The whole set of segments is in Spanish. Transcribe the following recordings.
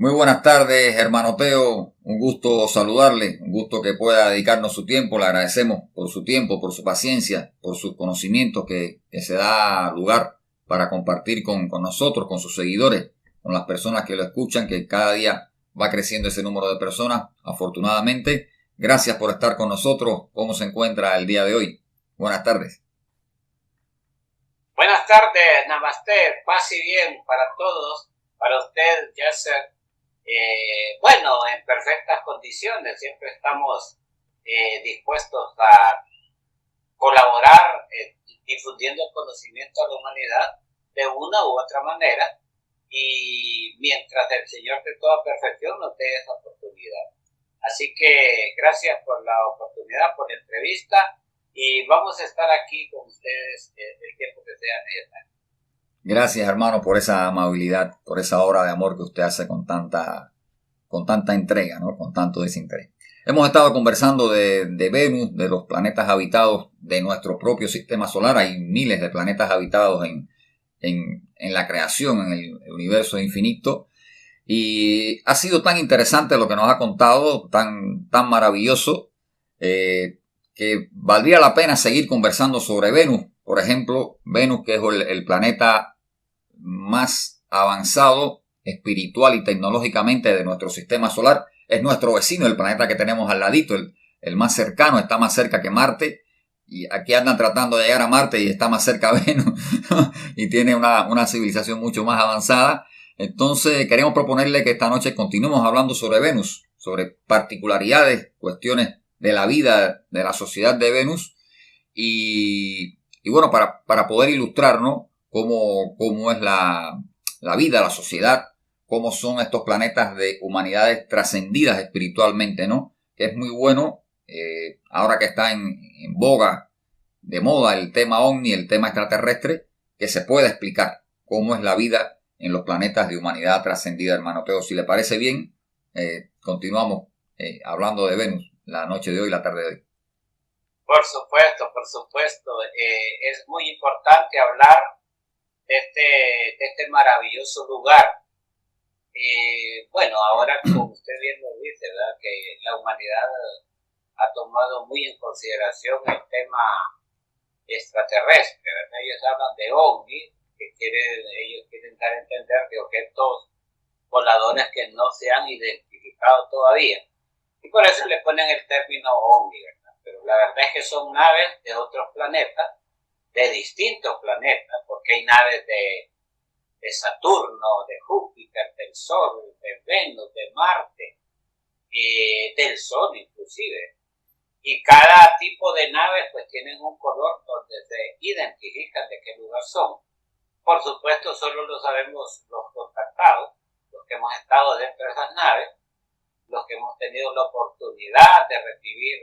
Muy buenas tardes, hermano Teo. Un gusto saludarle, un gusto que pueda dedicarnos su tiempo. Le agradecemos por su tiempo, por su paciencia, por sus conocimientos que se da lugar para compartir con nosotros, con sus seguidores, con las personas que lo escuchan, que cada día va creciendo ese número de personas, afortunadamente. Gracias por estar con nosotros. ¿Cómo se encuentra el día de hoy? Buenas tardes. Buenas tardes, Namaste, paz y bien para todos, para usted, Yasser. Bueno, en perfectas condiciones, siempre estamos dispuestos a colaborar difundiendo el conocimiento a la humanidad de una u otra manera, y mientras el Señor de toda perfección nos dé esa oportunidad. Así que gracias por la oportunidad, por la entrevista, y vamos a estar aquí con ustedes el tiempo que sea necesario. Gracias, hermano, por esa amabilidad, por esa obra de amor que usted hace con tanta entrega, ¿no? Con tanto desinterés. Hemos estado conversando de Venus, de los planetas habitados de nuestro propio sistema solar. Hay miles de planetas habitados en la creación, en el universo infinito. Y ha sido tan interesante lo que nos ha contado, tan maravilloso, que valdría la pena seguir conversando sobre Venus. Por ejemplo, Venus, que es el planeta más avanzado espiritual y tecnológicamente de nuestro sistema solar, es nuestro vecino, el planeta que tenemos al ladito, el más cercano, está más cerca que Marte, y aquí andan tratando de llegar a Marte y está más cerca Venus y tiene una civilización mucho más avanzada. Entonces queremos proponerle que esta noche continuemos hablando sobre Venus, sobre particularidades, cuestiones de la vida, de la sociedad de Venus, y bueno, para poder ilustrarnos cómo es la vida, la sociedad, cómo son estos planetas de humanidades trascendidas espiritualmente, ¿no? Que es muy bueno, ahora que está en boga, de moda, el tema ovni, el tema extraterrestre, que se pueda explicar cómo es la vida en los planetas de humanidad trascendida, hermano Teo. Si le parece bien, continuamos hablando de Venus la noche de hoy, la tarde de hoy. Por supuesto, por supuesto. Es muy importante hablar de este maravilloso lugar. Bueno, ahora, como usted bien lo dice, ¿verdad?, que la humanidad ha tomado muy en consideración el tema extraterrestre, ¿verdad? Ellos hablan de ovnis, ellos quieren dar a entender de objetos voladores que no se han identificado todavía. Y por eso le ponen el término ovni, ¿verdad? Pero la verdad es que son naves de otros planetas, de distintos planetas, porque hay naves de Saturno, de Júpiter, del Sol, de Venus, de Marte, del Sol inclusive. Y cada tipo de naves pues tienen un color donde se identifican de qué lugar son. Por supuesto, solo lo sabemos los contactados, los que hemos estado dentro de esas naves, los que hemos tenido la oportunidad de recibir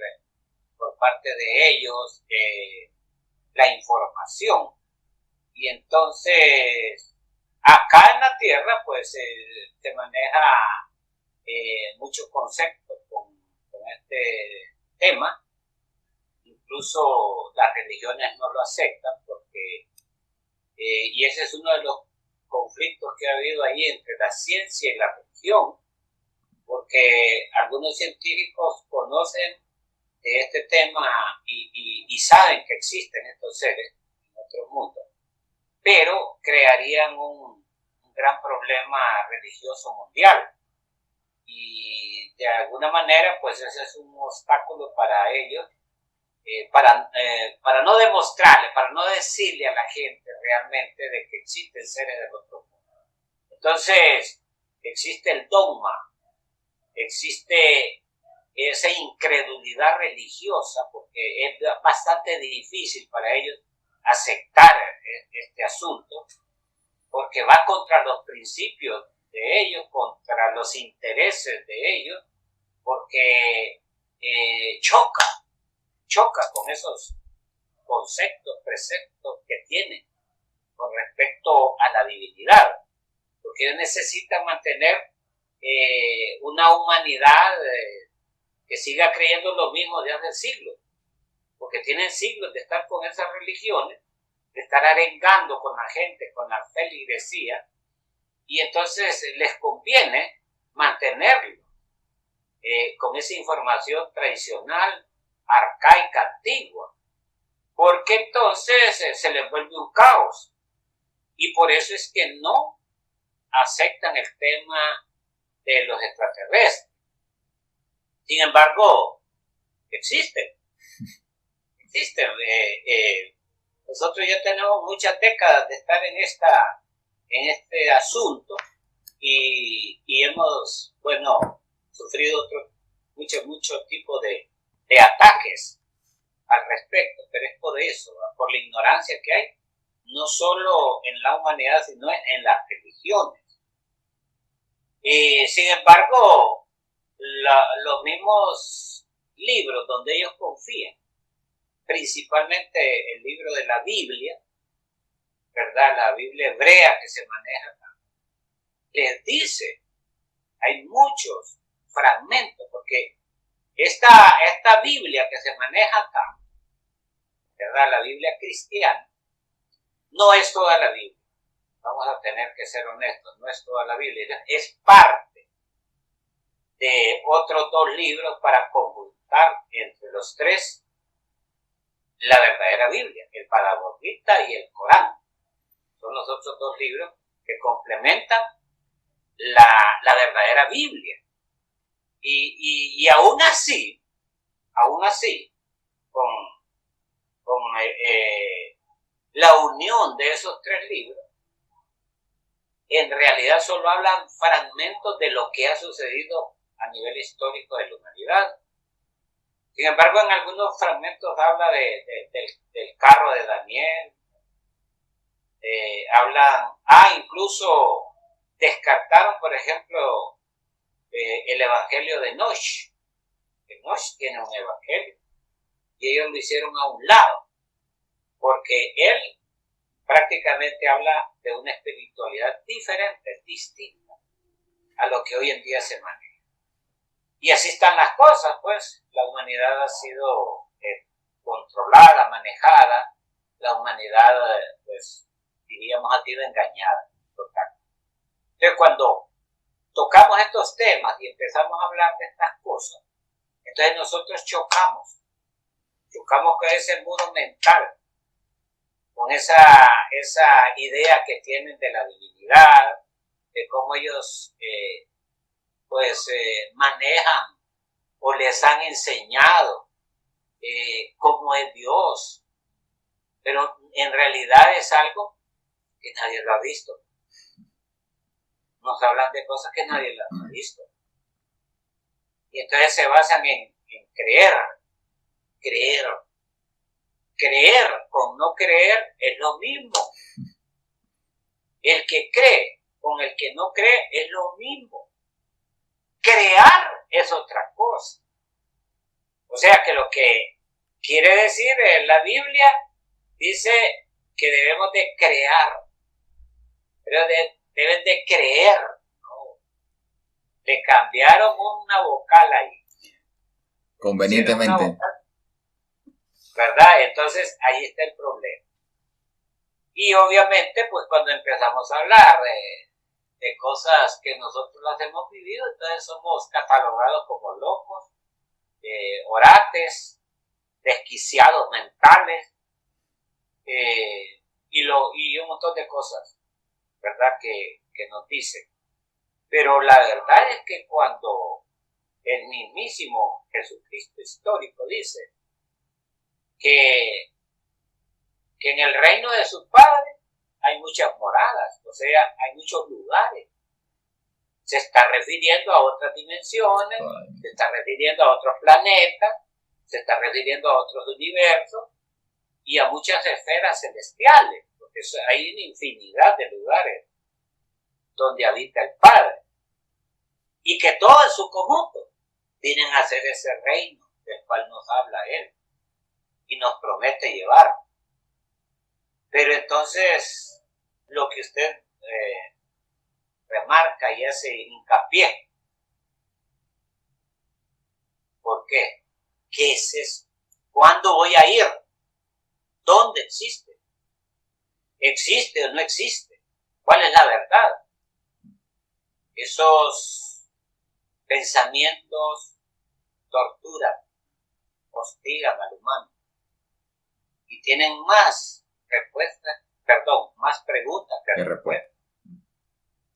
por parte de ellos la información. Y entonces, acá en la Tierra pues se maneja muchos conceptos con este tema. Incluso las religiones no lo aceptan porque y ese es uno de los conflictos que ha habido ahí entre la ciencia y la religión, porque algunos científicos conocen de este tema y saben que existen estos seres en otro mundo, pero crearían un gran problema religioso mundial, y de alguna manera pues ese es un obstáculo para ellos, para no demostrarle, para no decirle a la gente realmente de que existen seres del otro mundo. Entonces existe el dogma, existe esa incredulidad religiosa, porque es bastante difícil para ellos aceptar este asunto, porque va contra los principios de ellos, contra los intereses de ellos, porque choca con esos conceptos, preceptos que tienen con respecto a la divinidad, porque ellos necesitan mantener una humanidad que siga creyendo lo mismo de hace siglos, porque tienen siglos de estar con esas religiones, de estar arengando con la gente, con la feligresía, y entonces les conviene esa información tradicional, arcaica, antigua, porque entonces se les vuelve un caos. Y por eso es que no aceptan el tema de los extraterrestres. Sin embargo, existen. Nosotros ya tenemos muchas décadas de estar en este asunto y hemos, sufrido muchos tipos de ataques al respecto, pero es por eso, por la ignorancia que hay, no solo en la humanidad, sino en las religiones. Sin embargo, los mismos libros donde ellos confían, principalmente el libro de la Biblia, ¿verdad? La Biblia hebrea que se maneja acá, les dice, hay muchos fragmentos, porque esta Biblia que se maneja acá, ¿verdad? La Biblia cristiana, no es toda la Biblia. Vamos a tener que ser honestos, no es toda la Biblia, es parte de otros dos libros para conjuntar entre los tres la verdadera Biblia, el Bhagavad Gita y el Corán. Son los otros dos libros que complementan la verdadera Biblia. Y aún así, con la unión de esos tres libros, en realidad solo hablan fragmentos de lo que ha sucedido a nivel histórico de la humanidad. Sin embargo, en algunos fragmentos habla del carro de Daniel, incluso descartaron, por ejemplo, el evangelio de Enoch. Enoch tiene un evangelio y ellos lo hicieron a un lado, porque él prácticamente habla de una espiritualidad diferente, distinta a lo que hoy en día se maneja. Y así están las cosas, pues. La humanidad ha sido controlada, manejada. La humanidad, pues, diríamos, ha sido engañada. Total. Entonces, cuando tocamos estos temas y empezamos a hablar de estas cosas, entonces nosotros chocamos con ese muro mental, con esa idea que tienen de la divinidad, de cómo ellos manejan o les han enseñado cómo es Dios, pero en realidad es algo que nadie lo ha visto. Nos hablan de cosas que nadie lo ha visto. Y entonces se basan en creer. Creer con no creer es lo mismo. El que cree con el que no cree es lo mismo. Crear es otra cosa. O sea que lo que quiere decir la Biblia dice que debemos de crear, pero deben de creer, ¿no? Le cambiaron una vocal ahí. Convenientemente. ¿Verdad? Entonces ahí está el problema. Y obviamente, pues cuando empezamos a hablar de cosas que nosotros las hemos vivido, entonces somos catalogados como locos, orates, desquiciados mentales, y un montón de cosas, ¿verdad? Que nos dicen. Pero la verdad es que cuando el mismísimo Jesucristo histórico dice que en el reino de su Padre hay muchas moradas, o sea, hay muchos lugares. Se está refiriendo a otras dimensiones, se está refiriendo a otros planetas, se está refiriendo a otros universos y a muchas esferas celestiales, porque hay una infinidad de lugares donde habita el Padre. Y que todo en su conjunto vienen a ser ese reino del cual nos habla Él y nos promete llevar. Pero entonces, lo que usted remarca y hace hincapié, ¿por qué? ¿Qué es eso? ¿Cuándo voy a ir? ¿Dónde existe? ¿Existe o no existe? ¿Cuál es la verdad? Esos pensamientos torturan, hostigan al humano y tienen más respuestas, más preguntas que respuestas.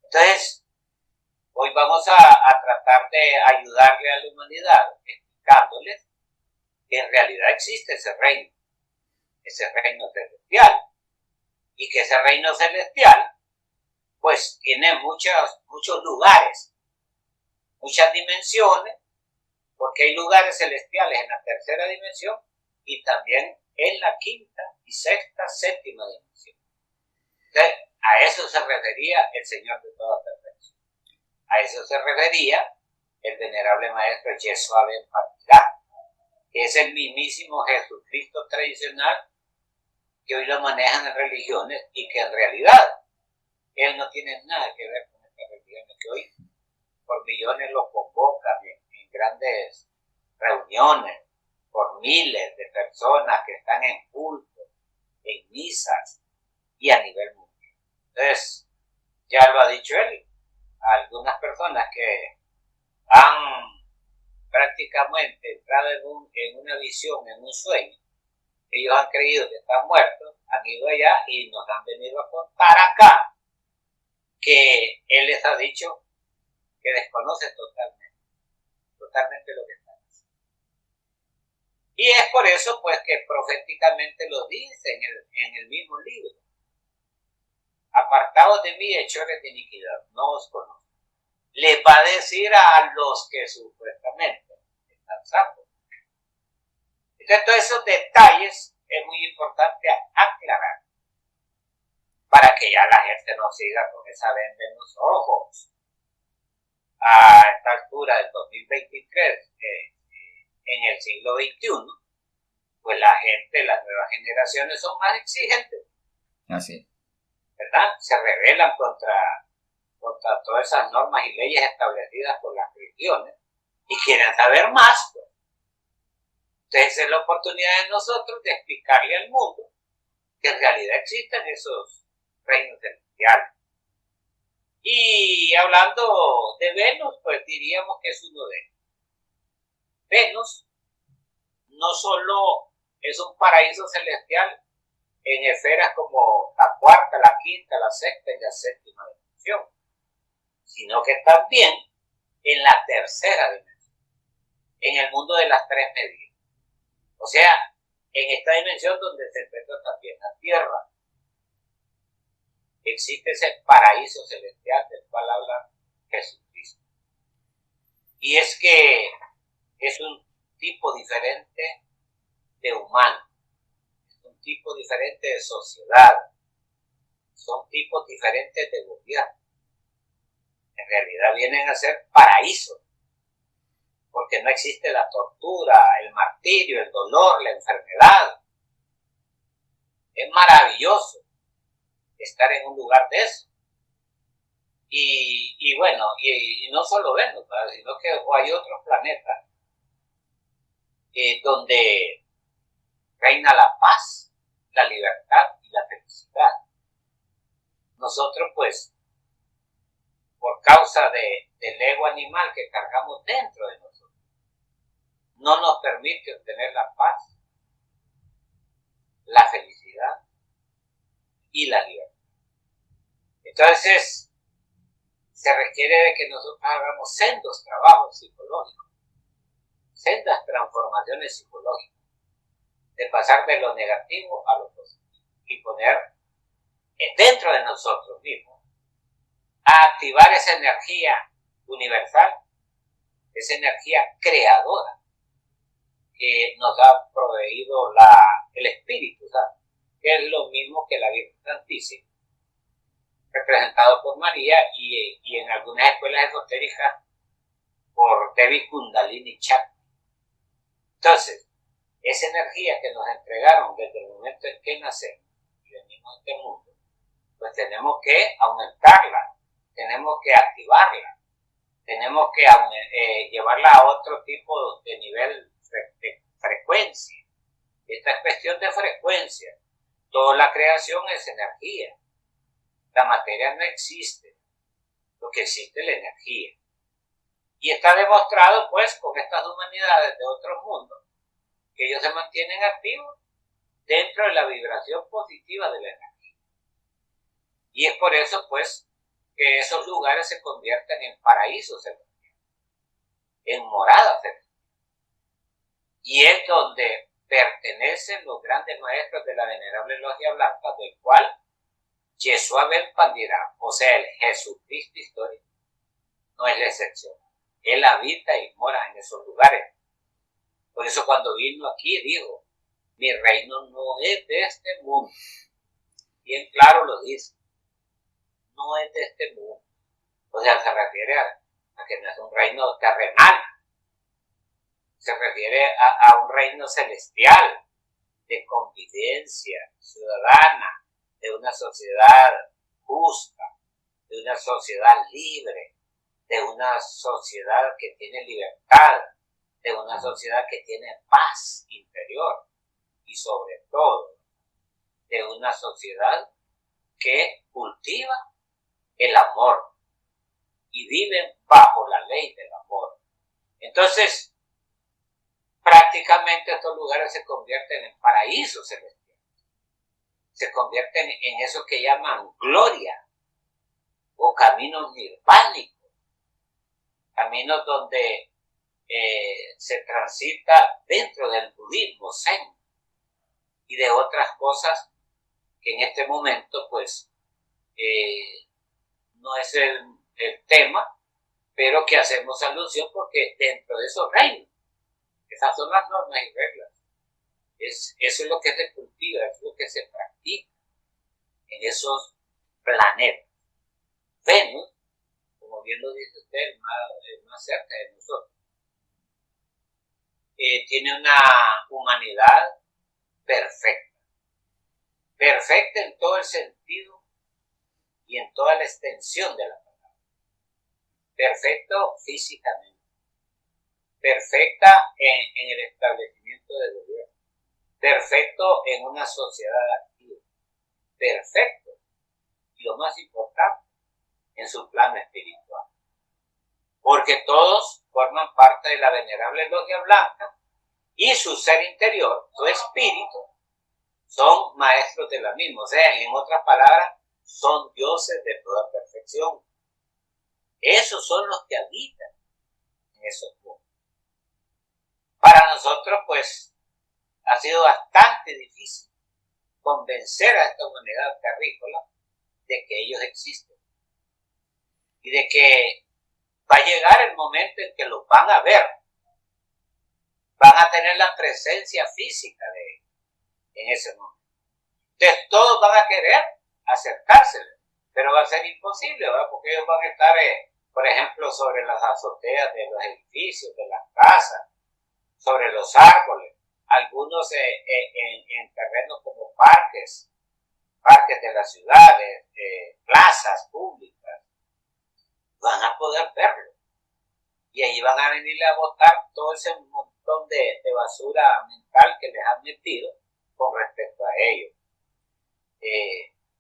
Entonces, hoy vamos a tratar de ayudarle a la humanidad, explicándoles que en realidad existe ese reino celestial, y que ese reino celestial pues tiene muchos lugares, muchas dimensiones, porque hay lugares celestiales en la tercera dimensión y también en la quinta y sexta, séptima dimensión. Entonces, a eso se refería el Señor de toda perfección. A eso se refería el venerable maestro Yeshua Ben Partirá, que es el mismísimo Jesucristo tradicional que hoy lo manejan en religiones y que en realidad él no tiene nada que ver con estas religiones que hoy por millones lo convocan en grandes reuniones, por miles de personas que están en cultos, en misas y a nivel mundial. Entonces, ya lo ha dicho él, a algunas personas que han prácticamente entrado en una visión, en un sueño, ellos han creído que están muertos, han ido allá y nos han venido a contar acá que él les ha dicho que desconoce totalmente lo que están haciendo. Y es por eso pues que proféticamente lo dice en el mismo libro. Apartados de mí, hechores de iniquidad, no os conozco. Le va a decir a los que supuestamente están salvos. Entonces, todos esos detalles es muy importante aclarar para que ya la gente no siga con esa venda en los ojos. A esta altura del 2023, en el siglo XXI, pues la gente, las nuevas generaciones son más exigentes. Así. ¿Verdad? Se rebelan contra todas esas normas y leyes establecidas por las religiones y quieren saber más, pues. Entonces es la oportunidad de nosotros de explicarle al mundo que en realidad existen esos reinos celestiales. Y hablando de Venus, pues diríamos que es uno de ellos. Venus no solo es un paraíso celestial en esferas como la cuarta, la quinta, la sexta y la séptima dimensión, sino que también en la tercera dimensión, en el mundo de las tres medidas. O sea, en esta dimensión donde se encuentra también la Tierra, existe ese paraíso celestial del cual habla Jesucristo. Y es que es un tipo diferente de humano, es un tipo diferente de sociedad, son tipos diferentes de gobierno. En realidad vienen a ser paraísos, porque no existe la tortura, el martirio, el dolor, la enfermedad. Es maravilloso estar en un lugar de eso. Y bueno, y no solo Venus, sino que hay otros planetas donde reina la paz, la libertad y la felicidad. Nosotros pues, por causa del ego animal que cargamos dentro de nosotros, no nos permite obtener la paz, la felicidad y la libertad. Entonces, se requiere de que nosotros hagamos sendos trabajos psicológicos, sendas transformaciones psicológicas, de pasar de lo negativo a lo positivo y poner dentro de nosotros mismos a activar esa energía universal, esa energía creadora que nos ha proveído el Espíritu Santo, que es lo mismo que la Virgen Santísima, representado por María y en algunas escuelas esotéricas por Devi Kundalini Chakra. Entonces, esa energía que nos entregaron desde el momento en que nacemos y venimos a este mundo, pues tenemos que aumentarla, tenemos que activarla, tenemos que llevarla a otro tipo de nivel de frecuencia. Esta es cuestión de frecuencia. Toda la creación es energía. La materia no existe. Lo que existe es la energía. Y está demostrado, pues, con estas humanidades de otros mundos, que ellos se mantienen activos dentro de la vibración positiva de la energía. Y es por eso, pues, que esos lugares se convierten en paraísos celestiales, en moradas celestiales. Y es donde pertenecen los grandes maestros de la Venerable Logia Blanca, del cual Yeshua Ben Pandira, o sea, el Jesucristo histórico, no es la excepción. Él habita y mora en esos lugares. Por eso cuando vino aquí dijo, mi reino no es de este mundo. Bien claro lo dice, no es de este mundo. O sea, se refiere a que no es un reino terrenal. Se refiere a un reino celestial, de convivencia ciudadana, de una sociedad justa, de una sociedad libre, de una sociedad que tiene libertad, de una sociedad que tiene paz interior y sobre todo de una sociedad que cultiva el amor y vive bajo la ley del amor. Entonces, prácticamente estos lugares se convierten en paraísos celestiales, se convierten en eso que llaman gloria o caminos nirvánicos, caminos donde se transita dentro del budismo zen y de otras cosas que en este momento pues no es el tema, pero que hacemos alusión porque dentro de esos reinos, esas son las normas y reglas, eso es lo que se cultiva, es lo que se practica en esos planetas. Venus, como bien lo dice usted, más cerca de nosotros, tiene una humanidad perfecta, perfecta en todo el sentido y en toda la extensión de la palabra, perfecto físicamente, perfecta en el establecimiento del gobierno, perfecto en una sociedad activa, perfecto, y lo más importante, en su plano espiritual. Porque todos forman parte de la Venerable Logia Blanca y su ser interior, su espíritu, son maestros de la misma. O sea, en otras palabras, son dioses de toda perfección. Esos son los que habitan en esos mundos. Para nosotros, pues, ha sido bastante difícil convencer a esta humanidad terrícola de que ellos existen y de que va a llegar el momento en que los van a ver, van a tener la presencia física de ellos en ese momento. Entonces todos van a querer acercársele, pero va a ser imposible, ¿verdad? Porque ellos van a estar, por ejemplo, sobre las azoteas de los edificios, de las casas, sobre los árboles, algunos en terrenos como parques de las ciudades, plazas públicas, van a poder verlo. Y allí van a venirle a botar todo ese montón de basura mental que les han metido con respecto a ellos.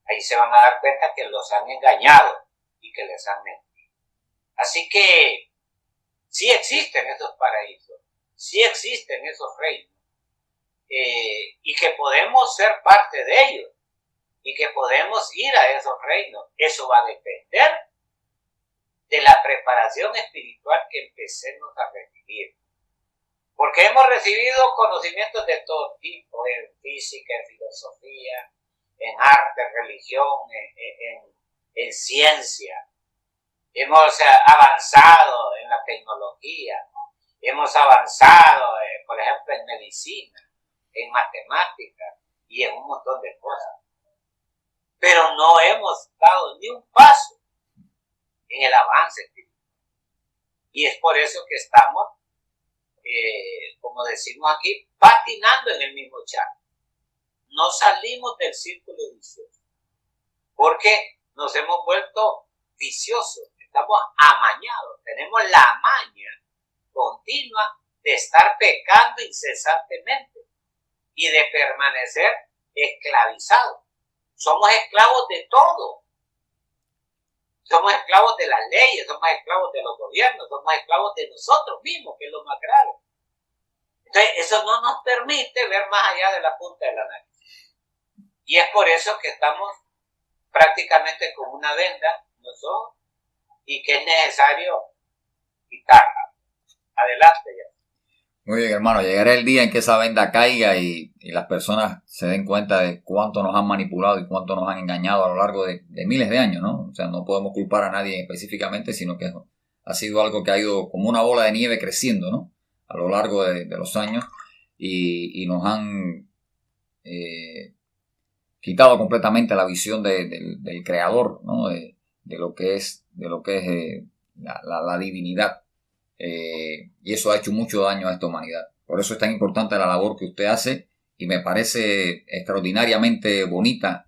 Ahí se van a dar cuenta que los han engañado y que les han mentido. Así que sí existen esos paraísos, sí existen esos reinos, y que podemos ser parte de ellos y que podemos ir a esos reinos. Eso va a depender de la preparación espiritual que empecemos a recibir. Porque hemos recibido conocimientos de todo tipo, en física, en filosofía, en arte, religión, en ciencia. Hemos avanzado en la tecnología, hemos avanzado, por ejemplo, en medicina, en matemáticas y en un montón de cosas. Pero no hemos dado ni un paso en el avance espiritual. Y es por eso que estamos, como decimos aquí, patinando en el mismo charco. No salimos del círculo vicioso, porque nos hemos vuelto viciosos, estamos amañados, tenemos la maña continua de estar pecando incesantemente y de permanecer esclavizados. Somos esclavos de todo. Somos esclavos de las leyes, somos esclavos de los gobiernos, somos esclavos de nosotros mismos, que es lo más grave. Entonces, eso no nos permite ver más allá de la punta de la nariz. Y es por eso que estamos prácticamente con una venda en los ojos y que es necesario quitarla. Adelante ya. Muy bien, hermano. Llegará el día en que esa venda caiga y las personas se den cuenta de cuánto nos han manipulado y cuánto nos han engañado a lo largo de miles de años, ¿no? O sea, no podemos culpar a nadie específicamente, sino que ha sido algo que ha ido como una bola de nieve creciendo, ¿no? A lo largo de los años y nos han quitado completamente la visión del creador, ¿no? De lo que es la divinidad. Y eso ha hecho mucho daño a esta humanidad. Por eso es tan importante la labor que usted hace y me parece extraordinariamente bonita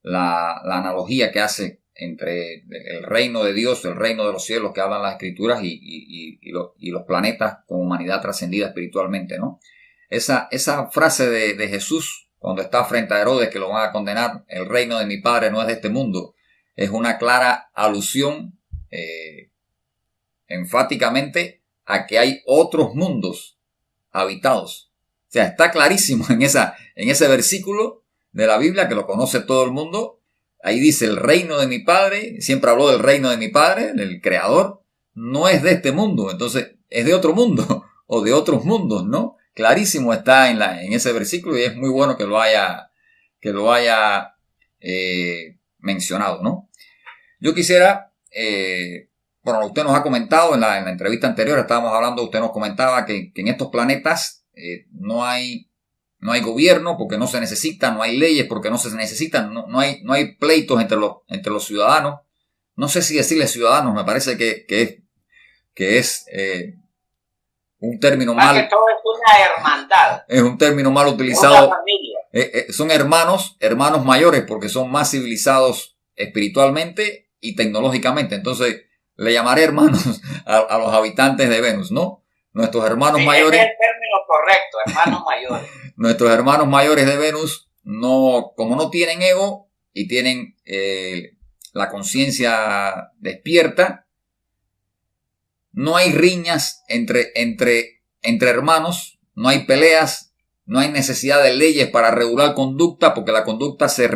la analogía que hace entre el reino de Dios, el reino de los cielos que hablan las escrituras y los planetas con humanidad trascendida espiritualmente, ¿no? Esa frase de Jesús cuando está frente a Herodes que lo van a condenar, el reino de mi Padre no es de este mundo, es una clara alusión enfáticamente a que hay otros mundos habitados. O sea, está clarísimo en ese versículo de la Biblia que lo conoce todo el mundo. Ahí dice el reino de mi Padre, siempre habló del reino de mi Padre, del Creador, no es de este mundo, entonces es de otro mundo o de otros mundos, ¿no? Clarísimo está en ese versículo y es muy bueno que lo haya mencionado, ¿no? Yo quisiera, bueno, usted nos ha comentado en la entrevista anterior, estábamos hablando, usted nos comentaba que en estos planetas no hay gobierno porque no se necesita, no hay leyes porque no se necesitan, no hay pleitos entre los ciudadanos. No sé si decirle ciudadanos, me parece que es un término mal. Que todo es una hermandad. Es un término mal utilizado. Una familia. Son hermanos mayores porque son más civilizados espiritualmente y tecnológicamente. Entonces, le llamaré hermanos a los habitantes de Venus, ¿no? Nuestros hermanos mayores. Es el término correcto, hermanos mayores. Nuestros hermanos mayores de Venus, como no tienen ego y tienen la conciencia despierta, no hay riñas entre hermanos, no hay peleas, no hay necesidad de leyes para regular conducta, porque la conducta se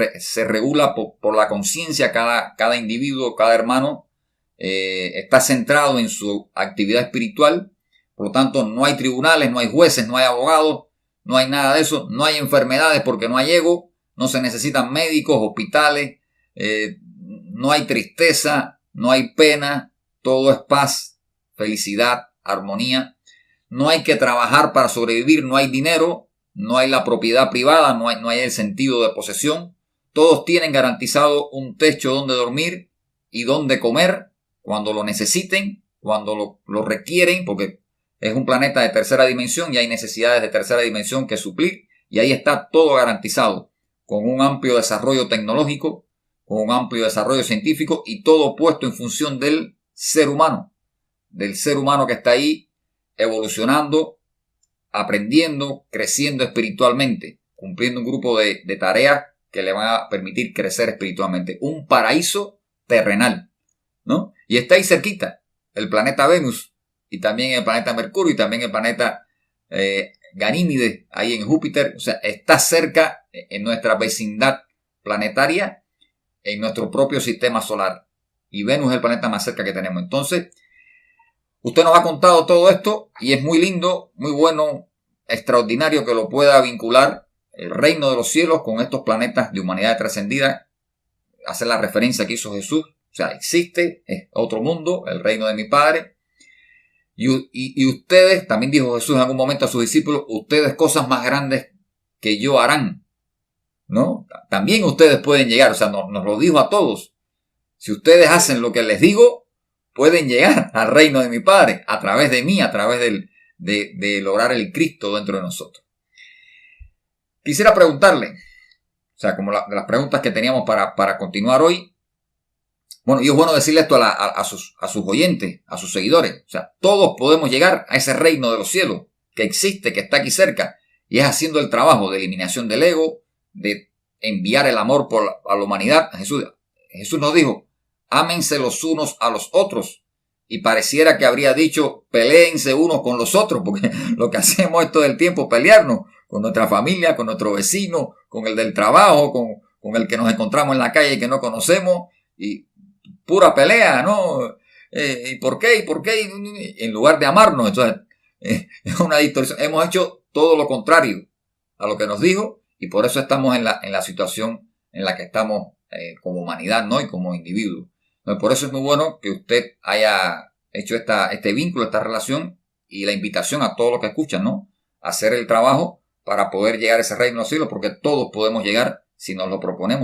regula por la conciencia. Cada individuo, cada hermano está centrado en su actividad espiritual. Por lo tanto, no hay tribunales, no hay jueces, no hay abogados, no hay nada de eso. No hay enfermedades porque no hay ego, no se necesitan médicos, hospitales, no hay tristeza, no hay pena, todo es paz, felicidad, armonía. No hay que trabajar para sobrevivir, no hay dinero, no hay la propiedad privada, no hay el sentido de posesión. Todos tienen garantizado un techo donde dormir y donde comer cuando lo necesiten, cuando lo requieren, porque es un planeta de tercera dimensión y hay necesidades de tercera dimensión que suplir, y ahí está todo garantizado, con un amplio desarrollo tecnológico, con un amplio desarrollo científico y todo puesto en función del ser humano que está ahí evolucionando, aprendiendo, creciendo espiritualmente, cumpliendo un grupo de tareas que le van a permitir crecer espiritualmente. Un paraíso terrenal, ¿no? Y está ahí cerquita el planeta Venus y también el planeta Mercurio y también el planeta Ganímedes, ahí en Júpiter. O sea, está cerca en nuestra vecindad planetaria, en nuestro propio sistema solar. Y Venus es el planeta más cerca que tenemos. Entonces, usted nos ha contado todo esto y es muy lindo, muy bueno, extraordinario que lo pueda vincular el reino de los cielos con estos planetas de humanidad trascendida. Hacer la referencia que hizo Jesús. O sea, existe, es otro mundo, el reino de mi Padre. Y ustedes, también dijo Jesús en algún momento a sus discípulos, ustedes cosas más grandes que yo harán, ¿no? También ustedes pueden llegar, o sea, nos lo dijo a todos. Si ustedes hacen lo que les digo, pueden llegar al reino de mi Padre, a través de mí, a través de lograr el Cristo dentro de nosotros. Quisiera preguntarle, o sea, como las preguntas que teníamos para continuar hoy. Bueno, y es bueno decirle esto a sus oyentes, a sus seguidores. O sea, todos podemos llegar a ese reino de los cielos que existe, que está aquí cerca. Y es haciendo el trabajo de eliminación del ego, de enviar el amor a la humanidad. Jesús nos dijo, ámense los unos a los otros. Y pareciera que habría dicho, peléense unos con los otros, porque lo que hacemos es todo el tiempo pelearnos con nuestra familia, con nuestro vecino, con el del trabajo, con el que nos encontramos en la calle y que no conocemos, y pura pelea, ¿no? ¿Y por qué? ¿Y por qué? En lugar de amarnos. Entonces, es una distorsión. Hemos hecho todo lo contrario a lo que nos dijo, y por eso estamos en la situación en la que estamos como humanidad, ¿no? Y como individuos. Por eso es muy bueno que usted haya hecho este vínculo, esta relación, y la invitación a todos los que escuchan, ¿no? A hacer el trabajo para poder llegar a ese reino de los cielos, porque todos podemos llegar si nos lo proponemos.